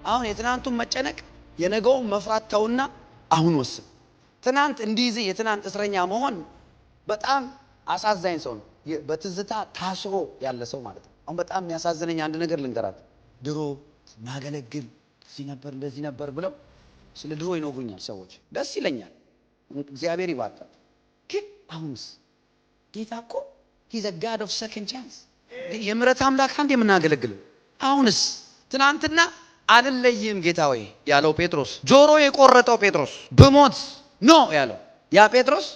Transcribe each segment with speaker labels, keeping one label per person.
Speaker 1: አሁን የትናንቱን መጨነቅ የነገውን መፍራት ተውና አሁን ወስን። ትናንት እንዲህ የትናንት እስረኛ መሆን በጣም አሳዛኝ ሰው ነው። በትዝታ ታስሮ ያለ ሰው ማለት ነው። አሁን በጣም የሚያሳዝነኝ አንድ ነገር ልንገራት። ድሮ ማገለግል እዚህ ነበር እንደዚህ ነበር ብለው ስለ ድሮ ይነግሩኛል ሰዎች። ደስ ይለኛል፣ እግዚአብሔር ይባርካል። ግን አሁንስ ጌታ እኮ he's a god of second chance። የምህረት አምላክ አንዴ የምናገለግለው አሁንስ ትናንትና አልለይም ጌታ ሆይ ያለው ጴጥሮስ፣ ጆሮ የቆረጠው ጴጥሮስ በሞት ኖ ያለው ያ ጴጥሮስ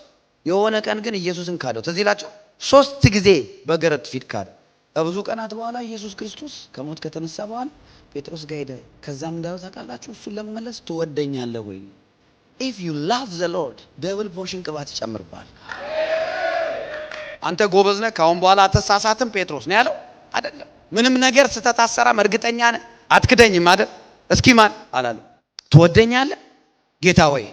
Speaker 1: የሆነ ቀን ግን ኢየሱስን ካደው። ትዝ ይላችሁ 3 ጊዜ በገረድ ፊት ካደ። ከብዙ ቀናት በኋላ ኢየሱስ ክርስቶስ ከሞት ከተነሳ በኋላ ጴጥሮስ ጋር ሄደ። ከዛም እንዳው ታውቃላችሁ እሱን ለመመለስ ትወደኛለህ ወይ? if you love the Lord ደብል ፖርሽን ቅባት ይጨምርባል። አንተ ጎበዝ ነህ ካሁን በኋላ አትሳሳትም ጴጥሮስ ነው ያለው አይደለም። ምንም ነገር ስተታሰራም እርግጠኛ ነህ አትክደኝም አይደል? እስኪ ማን አላለም። ትወደኛለህ ጌታ ሆይ?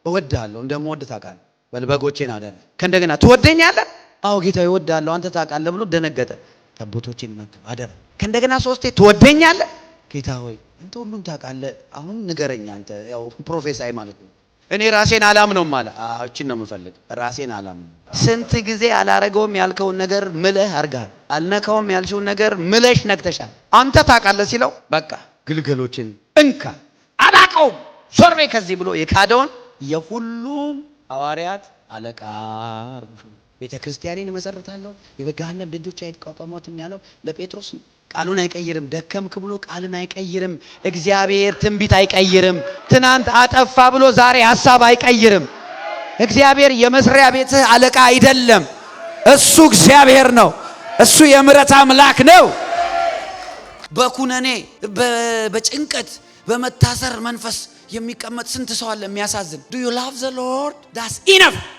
Speaker 1: እወድሃለሁ እንደምወድ ታውቃለህ። በልበጎቼን አደረ። ከእንደገና ትወደኛለህ? አዎ ጌታ እወድሃለሁ አንተ ታውቃለህ ብሎ ደነገጠ። ጠቦቶቼን መግብ አደረ። ከእንደገና 3 ትወደኛለህ ጌታ ሆይ? አንተ ሁሉም ታውቃለህ፣ አሁን ንገረኝ አንተ። ያው ፕሮፌሳይ ማለት ነው። እኔ ራሴን አላምነውም አለ። እቺን ነው የምፈልግ፣ ራሴን አላምነው። ስንት ጊዜ አላረገውም ያልከውን ነገር ምለህ አርጋል፣ አልነካውም ያልሽውን ነገር ምለሽ ነክተሻል። አንተ ታውቃለህ ሲለው በቃ ግልገሎችን እንካ አላቀውም ዞር በይ ከዚህ ብሎ የካደውን የሁሉም ሐዋርያት አለቃ ቤተክርስቲያንን መሰረታለሁ የበጋህነም ደጆች አይቋቋሟትም ያለው ለጴጥሮስ ቃሉን አይቀይርም። ደከምክ ብሎ ቃልን አይቀይርም። እግዚአብሔር ትንቢት አይቀይርም። ትናንት አጠፋ ብሎ ዛሬ ሐሳብ አይቀይርም። እግዚአብሔር የመስሪያ ቤትህ አለቃ አይደለም። እሱ እግዚአብሔር ነው። እሱ የምህረት አምላክ ነው። በኩነኔ በጭንቀት በመታሰር መንፈስ የሚቀመጥ ስንት ሰው አለ የሚያሳዝን። do you love the Lord? that's enough